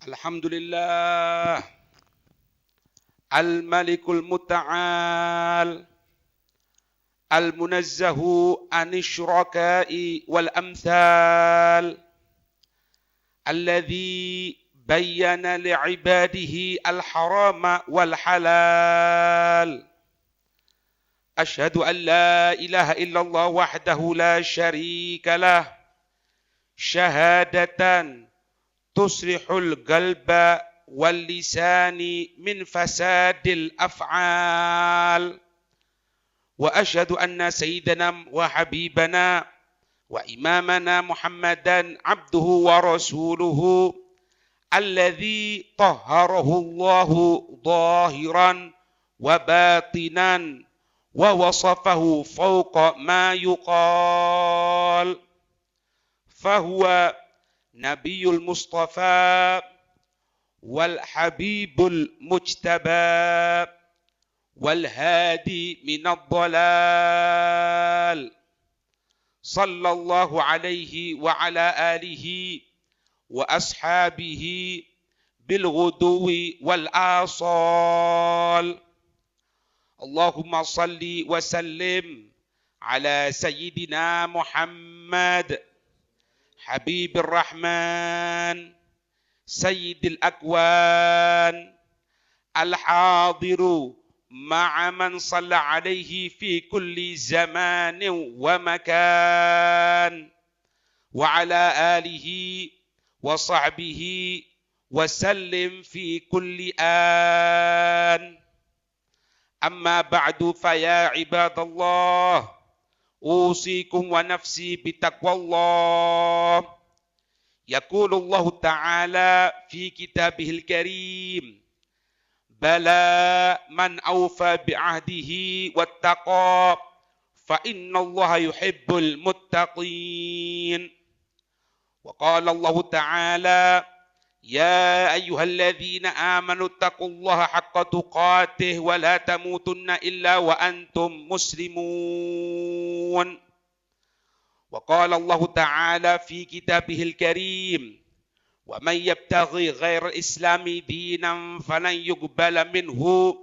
Alhamdulillah Al-Malikul Muta'al Al-Munazzahu Anishrakai wal-Amthal Alladhi bayyana li'ibadihi al-harama wal-halal Ashhadu an la ilaha illallah wahdahu la sharika lah Syahadatan tusrihul qalba wal lisani min fasadil af'al wa asyhadu anna sayyidana wa habibana wa imamana Muhammadan abduhu wa rasuluhu alladzi tahharahu Allahu zahiran wa batinan wa wasafahu fawqa ma yuqal fahuwa Nabiyul Mustafa wal Habibul Mujtaba wal Hadi minad dhalal sallallahu alaihi wa ala alihi wa ashabihi bil ghuduwi wal asal Allahumma salli wa sallim ala sayyidina Muhammad حبيب الرحمن سيد الأكوان الحاضر مع من صلى عليه في كل زمان ومكان وعلى آله وصحبه وسلم في كل آن أما بعد فيا عباد الله أوصيكم ونفسي بتقوى الله يقول الله تعالى في كتابه الكريم بلى من أوفى بعهده واتقى فإن الله يحب المتقين وقال الله تعالى يا أيها الذين آمنوا اتقوا الله حق تقاته ولا تموتن إلا وأنتم مسلمون وقال الله تعالى في كتابه الكريم ومن يبتغي غير الإسلام دينا فلن يقبل منه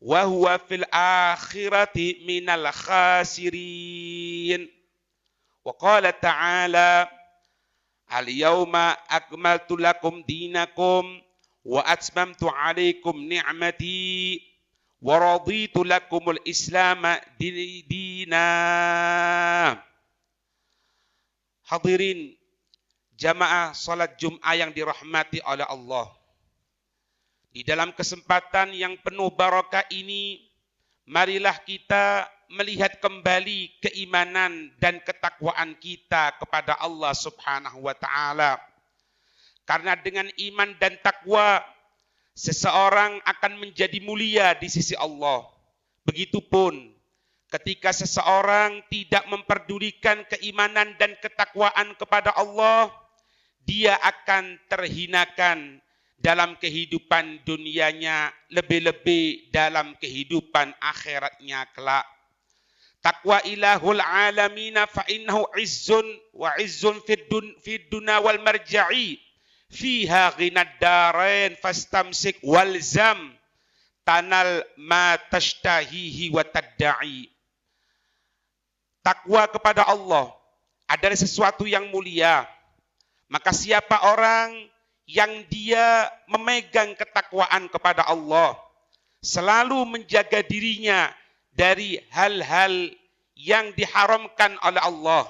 وهو في الآخرة من الخاسرين وقال تعالى Al-yawma akmaltu lakum dinakum wa atmamtu alaikum ni'mati wa raditu lakumul islama dina. Hadirin jamaah salat Jum'ah yang dirahmati oleh Allah. Di dalam kesempatan yang penuh barakah ini, marilah kita melihat kembali keimanan dan ketakwaan kita kepada Allah Subhanahu wa taala. Karena dengan iman dan takwa seseorang akan menjadi mulia di sisi Allah. Begitupun ketika seseorang tidak memperdulikan keimanan dan ketakwaan kepada Allah, dia akan terhinakan dalam kehidupan dunianya, lebih-lebih dalam kehidupan akhiratnya kelak. Taqwa ilahul alamina fa innahu izzun wa izzun fid dunya wal marja'i fiha ghinad darain fastamsik walzam tanal ma tashtahihi wa tadda'i. Takwa kepada Allah adalah sesuatu yang mulia. Maka siapa orang yang dia memegang ketakwaan kepada Allah, selalu menjaga dirinya dari hal-hal yang diharamkan oleh Allah,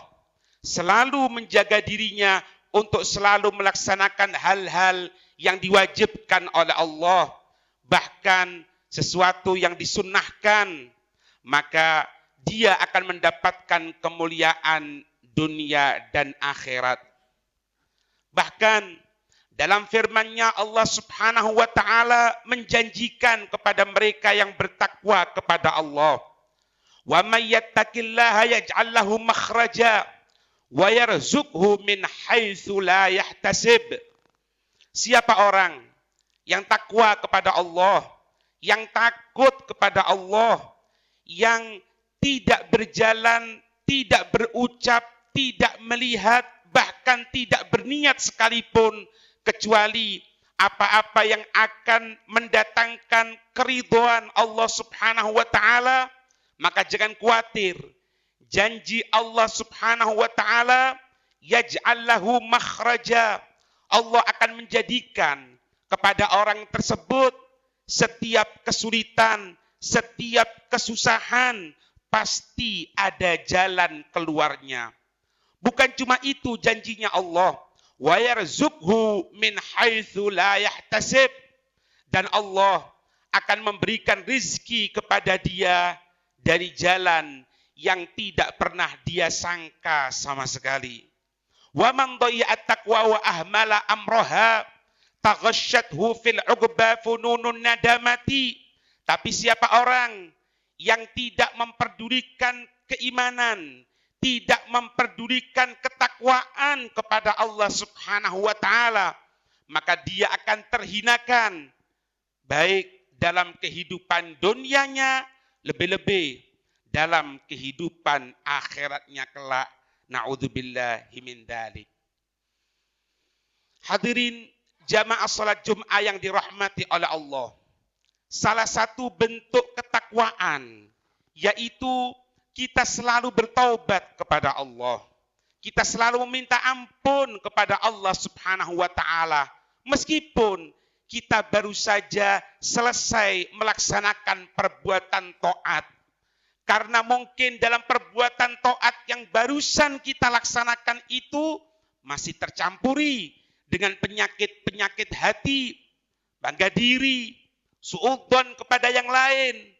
selalu menjaga dirinya untuk selalu melaksanakan hal-hal yang diwajibkan oleh Allah, bahkan sesuatu yang disunnahkan, maka dia akan mendapatkan kemuliaan dunia dan akhirat. Bahkan dalam firman-Nya Allah Subhanahu wa taala menjanjikan kepada mereka yang bertakwa kepada Allah, "Wa may yattaqillaha yaj'al lahu makhraja wa yarzuqhu min haitsu la yahtasib." Siapa orang yang takwa kepada Allah, yang takut kepada Allah, yang tidak berjalan, tidak berucap, tidak melihat, bahkan tidak berniat sekalipun kecuali apa-apa yang akan mendatangkan keridhaan Allah Subhanahu wa taala, maka jangan khawatir. Janji Allah Subhanahu wa taala, yaj'al lahu makhraja. Allah akan menjadikan kepada orang tersebut setiap kesulitan, setiap kesusahan, pasti ada jalan keluarnya. Bukan cuma itu janjinya Allah, wa yarzuqhu min haitsu la yahtasib, dan Allah akan memberikan rizki kepada dia dari jalan yang tidak pernah dia sangka sama sekali. Wa man dhayya'at taqwa wa ahmala amraha taghashathu fil 'uqba fununun nadamati. Tapi siapa orang yang tidak memperdulikan keimanan, tidak memperdulikan ketakwaan kepada Allah Subhanahu wa taala, maka dia akan terhinakan baik dalam kehidupan dunianya, lebih-lebih dalam kehidupan akhiratnya kelak. Na'udzubillahi min dzalik. Hadirin jamaah salat Jumat yang dirahmati oleh Allah. Salah satu bentuk ketakwaan yaitu kita selalu bertaubat kepada Allah. Kita selalu meminta ampun kepada Allah Subhanahu wa taala meskipun kita baru saja selesai melaksanakan perbuatan taat. Karena mungkin dalam perbuatan taat yang barusan kita laksanakan itu masih tercampuri dengan penyakit-penyakit hati, bangga diri, suudzon kepada yang lain.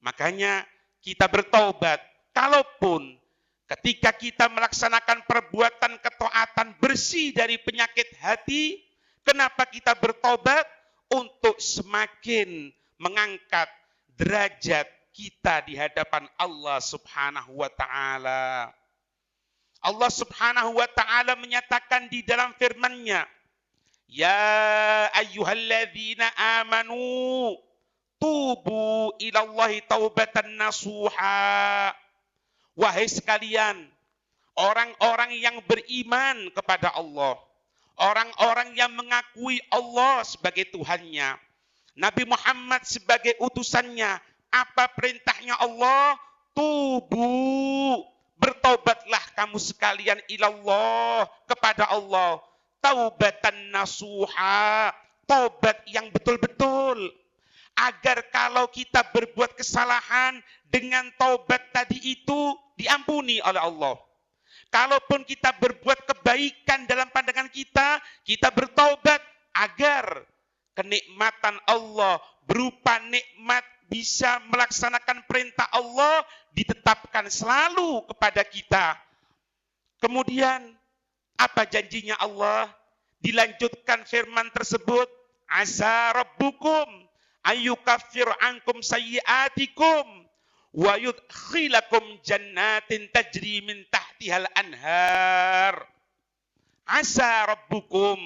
Makanya kita bertaubat. Kalaupun ketika kita melaksanakan perbuatan ketaatan bersih dari penyakit hati, kenapa kita bertaubat? Untuk semakin mengangkat derajat kita di hadapan Allah Subhanahu wa taala. Allah Subhanahu wa taala menyatakan di dalam firman-Nya, "Ya ayyuhalladzina amanu tubu ilallahi taubatan nasuha." Wahai sekalian, orang-orang yang beriman kepada Allah, orang-orang yang mengakui Allah sebagai Tuhannya, Nabi Muhammad sebagai utusannya, apa perintahnya Allah? Tubu, bertobatlah kamu sekalian ilallah, kepada Allah, taubatan nasuha, taubat yang betul-betul. Agar kalau kita berbuat kesalahan dengan taubat tadi itu diampuni oleh Allah. Kalaupun kita berbuat kebaikan dalam pandangan kita, kita bertaubat agar kenikmatan Allah berupa nikmat bisa melaksanakan perintah Allah ditetapkan selalu kepada kita. Kemudian apa janjinya Allah? Dilanjutkan firman tersebut, asa rabbukum ayyukaffir ankum sayyi'atikum wa yudkhilakum jannatin tajri min tahtihal anhar. Asa rabbukum,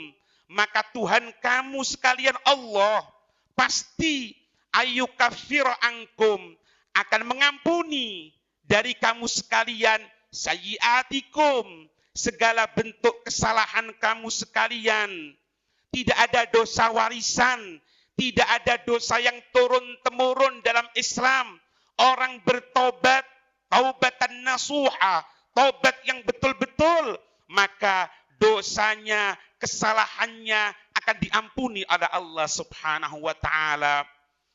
maka Tuhan kamu sekalian Allah pasti ayyukaffir ankum, akan mengampuni dari kamu sekalian sayyi'atikum, segala bentuk kesalahan kamu sekalian. Tidak ada dosa warisan, tidak ada dosa yang turun-temurun dalam Islam. Orang bertobat, taubatan nasuha, taubat yang betul-betul, maka dosanya, kesalahannya akan diampuni oleh Allah Subhanahu wa taala.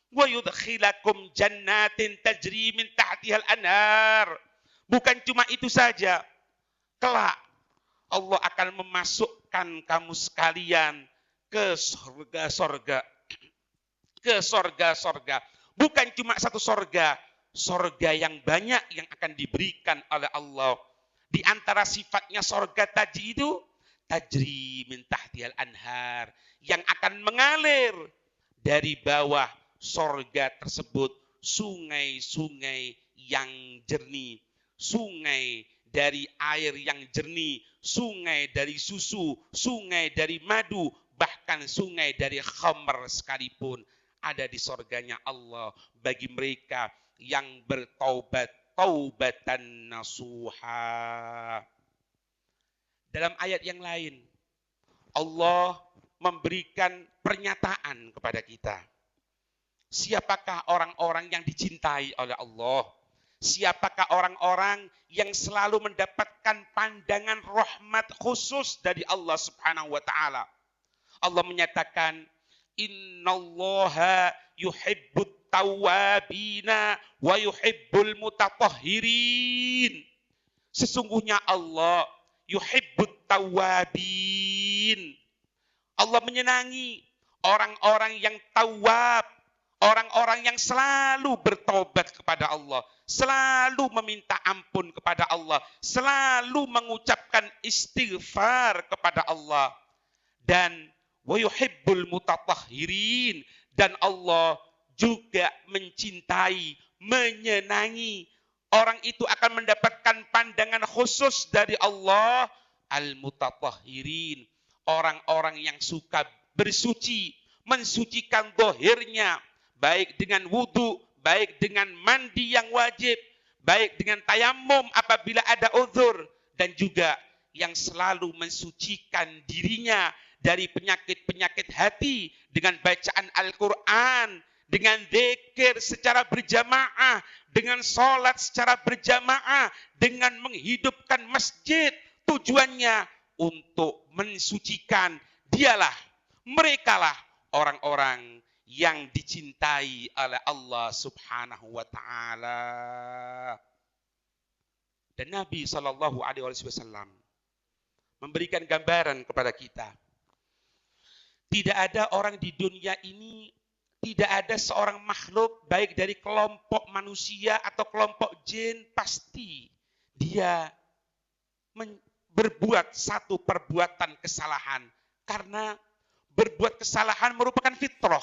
Wa yudkhilakum jannatin tajri min tahtihal anhar. Bukan cuma itu saja. Kelak Allah akan memasukkan kamu sekalian ke surga-surga. Ke surga-surga. Bukan cuma satu surga. Surga yang banyak yang akan diberikan oleh Allah. Di antara sifatnya surga tadi itu, tajri min tahtihal anhar, yang akan mengalir dari bawah surga tersebut sungai-sungai yang jernih, sungai dari air yang jernih, sungai dari susu, sungai dari madu, bahkan sungai dari khamr sekalipun ada di surganya Allah bagi mereka yang bertaubat, taubatan nasuha. Dalam ayat yang lain, Allah memberikan pernyataan kepada kita. Siapakah orang-orang yang dicintai oleh Allah? Siapakah orang-orang yang selalu mendapatkan pandangan rahmat khusus dari Allah Subhanahu wa taala? Allah menyatakan, "Innallaha yuhibbut tawwabina wa yuhibbul mutatahhirin." Sesungguhnya Allah yuhibbut tawwabin. Allah menyenangi orang-orang yang tawab, orang-orang yang selalu bertobat kepada Allah, selalu meminta ampun kepada Allah, selalu mengucapkan istighfar kepada Allah. Dan wa yuhibbul mutatahhirin, dan Allah juga mencintai, menyenangi. Orang itu akan mendapatkan pandangan khusus dari Allah, al-mutatahhirin, orang-orang yang suka bersuci, mensucikan zahirnya, baik dengan wudu, baik dengan mandi yang wajib, baik dengan tayamum apabila ada uzur, dan juga yang selalu mensucikan dirinya dari penyakit-penyakit hati dengan bacaan Al-Quran, dengan zikir secara berjamaah, dengan sholat secara berjamaah, dengan menghidupkan masjid. Tujuannya untuk mensucikan. Dialah, merekalah orang-orang yang dicintai oleh Allah Subhanahu wa taala. Dan Nabi SAW memberikan gambaran kepada kita. Tidak ada orang di dunia ini, tidak ada seorang makhluk, baik dari kelompok manusia atau kelompok jin, pasti dia berbuat satu perbuatan kesalahan. Karena berbuat kesalahan merupakan fitrah,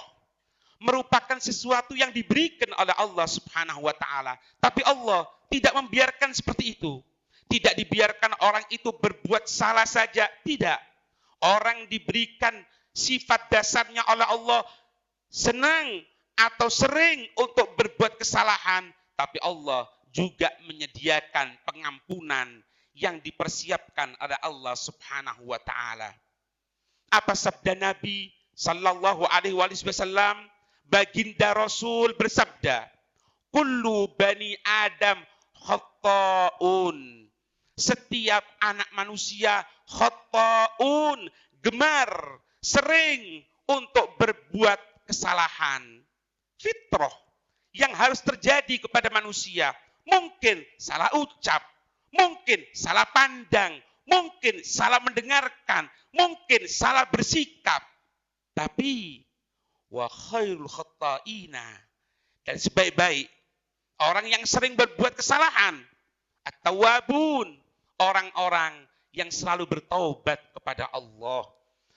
merupakan sesuatu yang diberikan oleh Allah Subhanahu wa taala. Tapi Allah tidak membiarkan seperti itu. Tidak dibiarkan orang itu berbuat salah saja, tidak. Orang diberikan sifat dasarnya oleh Allah senang atau sering untuk berbuat kesalahan, tapi Allah juga menyediakan pengampunan yang dipersiapkan oleh Allah Subhanahu wa taala. Apa sabda Nabi sallallahu alaihi wasallam? Baginda Rasul bersabda, "Kullu bani Adam khata'un." Setiap anak manusia khata'un, gemar, sering untuk berbuat kesalahan. Fitrah yang harus terjadi kepada manusia. Mungkin salah ucap, mungkin salah pandang, mungkin salah mendengarkan, mungkin salah bersikap. Tapi wa khairul khata'ina, dan sebaik-baik orang yang sering berbuat kesalahan, at-tawwabun, orang-orang yang selalu bertaubat kepada Allah.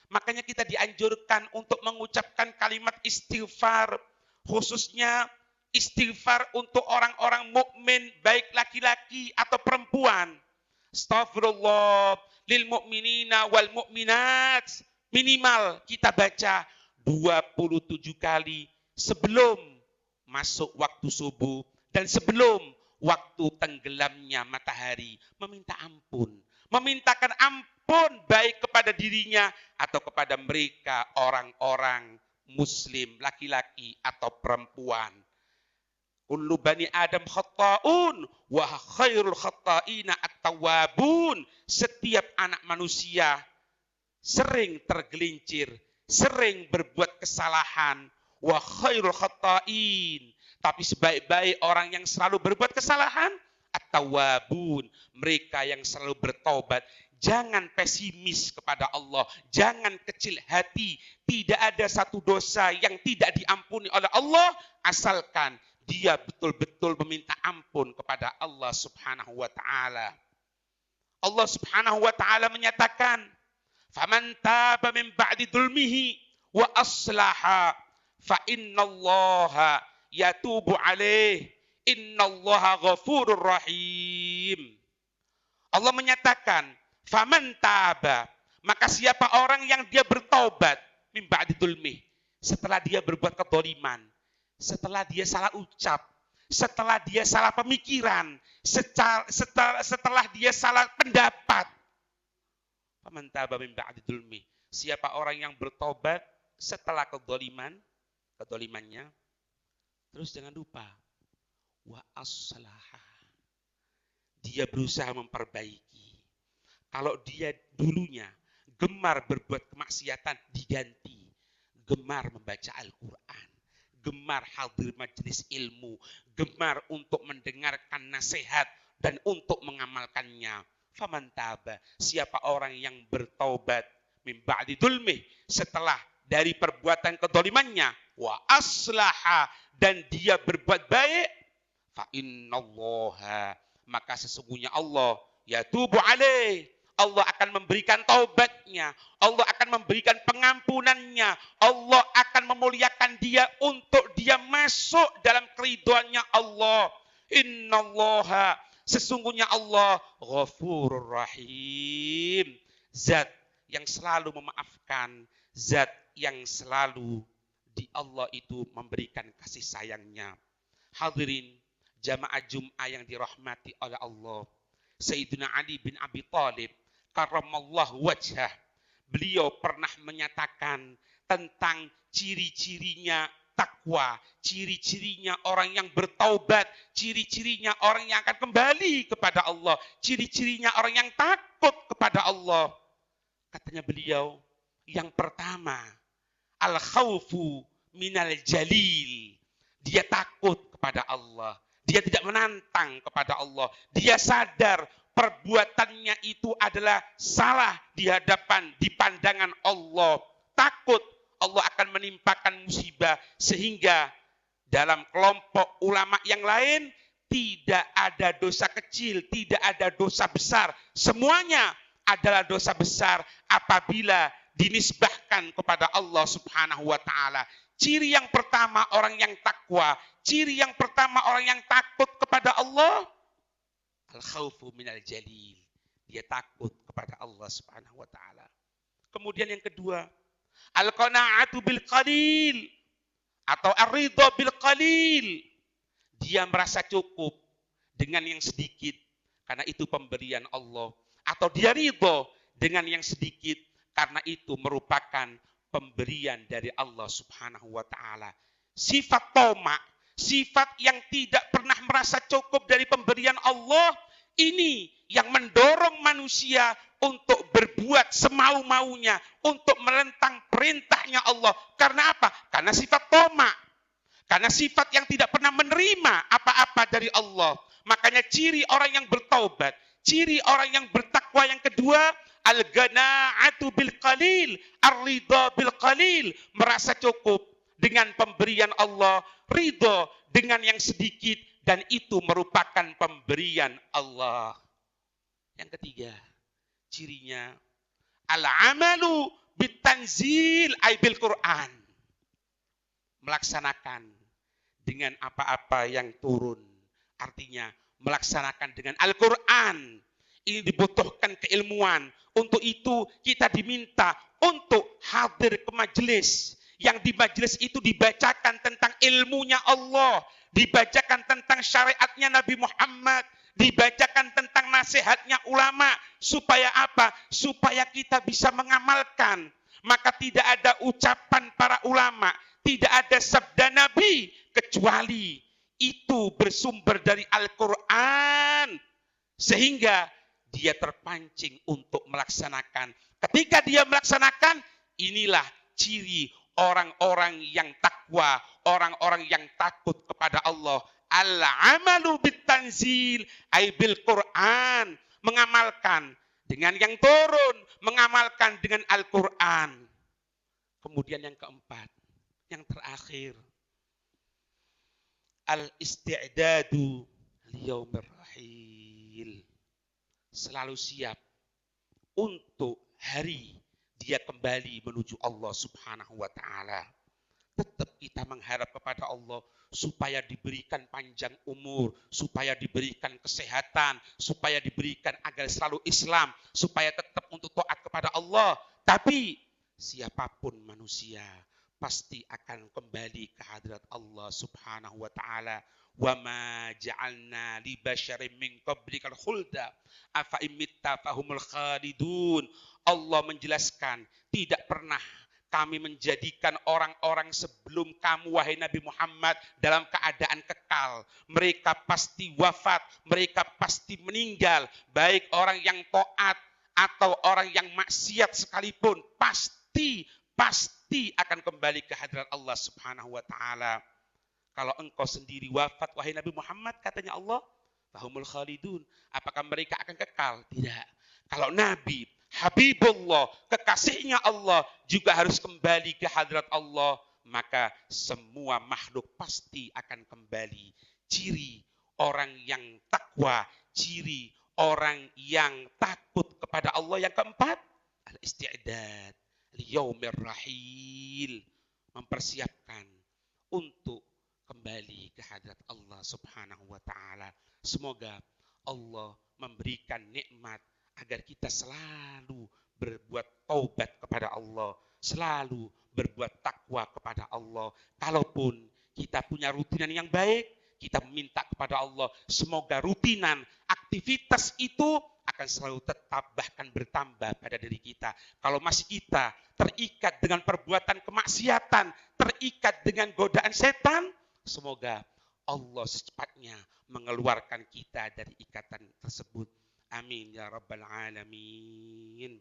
Makanya kita dianjurkan untuk mengucapkan kalimat istighfar, khususnya istighfar untuk orang-orang mukmin, baik laki-laki atau perempuan. Astaghfirullah lil mu'minina wal mu'minat. Minimal kita baca 27 kali sebelum masuk waktu subuh dan sebelum waktu tenggelamnya matahari. Meminta ampun, memintakan ampun baik kepada dirinya atau kepada mereka orang-orang muslim, laki-laki atau perempuan. Kullu bani Adam khata'un wa khairul khata'ina at-tawwabun. Setiap anak manusia sering tergelincir, sering berbuat kesalahan. Wa khairul khata'in, tapi sebaik-baik orang yang selalu berbuat kesalahan, at-tawwabun, mereka yang selalu bertobat. Jangan pesimis kepada Allah, jangan kecil hati. Tidak ada satu dosa yang tidak diampuni oleh Allah asalkan dia betul-betul meminta ampun kepada Allah Subhanahu wa taala. Allah Subhanahu wa taala menyatakan, "Faman taba min ba'di dzulmihi wa aslaha fa innallaha yatubu alaih, innallaha ghafurur rahim." Allah menyatakan, "Faman taba," maka siapa orang yang dia bertaubat min ba'di dzulmihi, setelah dia berbuat kedzaliman, setelah dia salah ucap, setelah dia salah pemikiran, setelah dia salah pendapat. Faman taba min ba'di dzulmi, Siapa orang yang bertobat setelah kedolimannya, terus jangan lupa, wa aslaha. Dia berusaha memperbaiki. Kalau dia dulunya gemar berbuat kemaksiatan, diganti. Gemar membaca Al-Quran. Gemar hadir majelis ilmu. Gemar untuk mendengarkan nasihat dan untuk mengamalkannya. Faman taba, siapa orang yang bertaubat min ba'di dzulmih, setelah dari perbuatan kedolimannya, wa aslaha, dan dia berbuat baik, fa innallaha, maka sesungguhnya Allah yatubu alaih, Allah akan memberikan taubatnya, Allah akan memberikan pengampunannya, Allah akan memuliakan dia untuk dia masuk dalam keridhaannya Allah. Innallaha, sesungguhnya Allah Ghafurur Rahim, zat yang selalu memaafkan, zat yang selalu di Allah itu memberikan kasih sayangnya. Hadirin jamaah Jum'ah yang dirahmati oleh Allah, Sayyidina Ali bin Abi Thalib karramallahu wajhah, beliau pernah menyatakan tentang ciri-cirinya takwa, ciri-cirinya orang yang bertaubat, ciri-cirinya orang yang akan kembali kepada Allah, ciri-cirinya orang yang takut kepada Allah. Katanya beliau, yang pertama, al-khawfu minal jalil. Dia takut kepada Allah. Dia tidak menantang kepada Allah. Dia sadar perbuatannya itu adalah salah di hadapan, di pandangan Allah. Takut Allah akan menimpakan musibah, sehingga dalam kelompok ulama yang lain tidak ada dosa kecil, tidak ada dosa besar. Semuanya adalah dosa besar apabila dinisbahkan kepada Allah Subhanahu wa taala. Ciri yang pertama orang yang takwa, ciri yang pertama orang yang takut kepada Allah, al-khaufu minal jalil. Dia takut kepada Allah Subhanahu wa taala. Kemudian yang kedua, al-qanaa'atu bil qalil atau ar-ridha bil qalil. Dia merasa cukup dengan yang sedikit karena itu pemberian Allah, atau dia ridha dengan yang sedikit karena itu merupakan pemberian dari Allah Subhanahu wa taala. Sifat toma, sifat yang tidak pernah merasa cukup dari pemberian Allah, ini yang mendorong manusia untuk berbuat semau-maunya, untuk menentang perintahnya Allah. Karena apa? Karena sifat toma. Karena sifat yang tidak pernah menerima apa-apa dari Allah. Makanya ciri orang yang bertaubat, ciri orang yang bertakwa yang kedua, al-ghana'atu bil qalil, ar-ridha bil qalil, merasa cukup dengan pemberian Allah, ridha dengan yang sedikit, dan itu merupakan pemberian Allah. Yang ketiga, cirinya al-amalu bitanzil ay bil Quran. Melaksanakan dengan apa-apa yang turun. Artinya melaksanakan dengan Al-Quran. Ini dibutuhkan keilmuan. Untuk itu kita diminta untuk hadir ke majelis. Yang di majelis itu dibacakan tentang ilmunya Allah. Dibacakan tentang syariatnya Nabi Muhammad. Dibacakan tentang nasihatnya ulama. Supaya apa? Supaya kita bisa mengamalkan. Maka tidak ada ucapan para ulama, tidak ada sabda Nabi, kecuali itu bersumber dari Al-Quran. Sehingga dia terpancing untuk melaksanakan. Ketika dia melaksanakan, inilah ciri orang-orang yang takwa, orang-orang yang takut kepada Allah. Al-amalu bitanzil ay bil Quran, mengamalkan dengan yang turun, mengamalkan dengan Al-Quran. Kemudian yang keempat, yang terakhir, al-isti'dadu liyaumir rahil. Selalu siap untuk hari dia kembali menuju Allah Subhanahu wa taala. Tetap kita mengharap kepada Allah supaya diberikan panjang umur, supaya diberikan kesehatan, supaya diberikan agar selalu Islam, supaya tetap untuk taat kepada Allah. Tapi siapapun manusia pasti akan kembali ke hadirat Allah Subhanahu wa taala. Wa ma ja'alna li basyarin min qablikal khulda afa imitta fahumul khalidun. Allah menjelaskan, tidak pernah kami menjadikan orang-orang sebelum kamu wahai Nabi Muhammad dalam keadaan kekal. Mereka pasti wafat, mereka pasti meninggal, baik orang yang taat atau orang yang maksiat sekalipun pasti akan kembali ke hadirat Allah Subhanahu wa taala. Kalau engkau sendiri wafat wahai Nabi Muhammad, katanya Allah, fahumul khalidun. Apakah mereka akan kekal? Tidak. Kalau Nabi, Habibullah, kekasihnya Allah juga harus kembali ke hadirat Allah, maka semua makhluk pasti akan kembali. Ciri orang yang takwa, ciri orang yang takut kepada Allah yang keempat, al-isti'dad liyaumir rahil, mempersiapkan untuk kembali ke hadirat Allah Subhanahu wa taala. Semoga Allah memberikan nikmat agar kita selalu berbuat taubat kepada Allah, selalu berbuat takwa kepada Allah. Kalaupun kita punya rutinan yang baik, kita minta kepada Allah, semoga rutinan aktivitas itu akan selalu tetap bahkan bertambah pada diri kita. Kalau masih kita terikat dengan perbuatan kemaksiatan, terikat dengan godaan setan, semoga Allah secepatnya mengeluarkan kita dari ikatan tersebut. Amin ya rabbal alamin.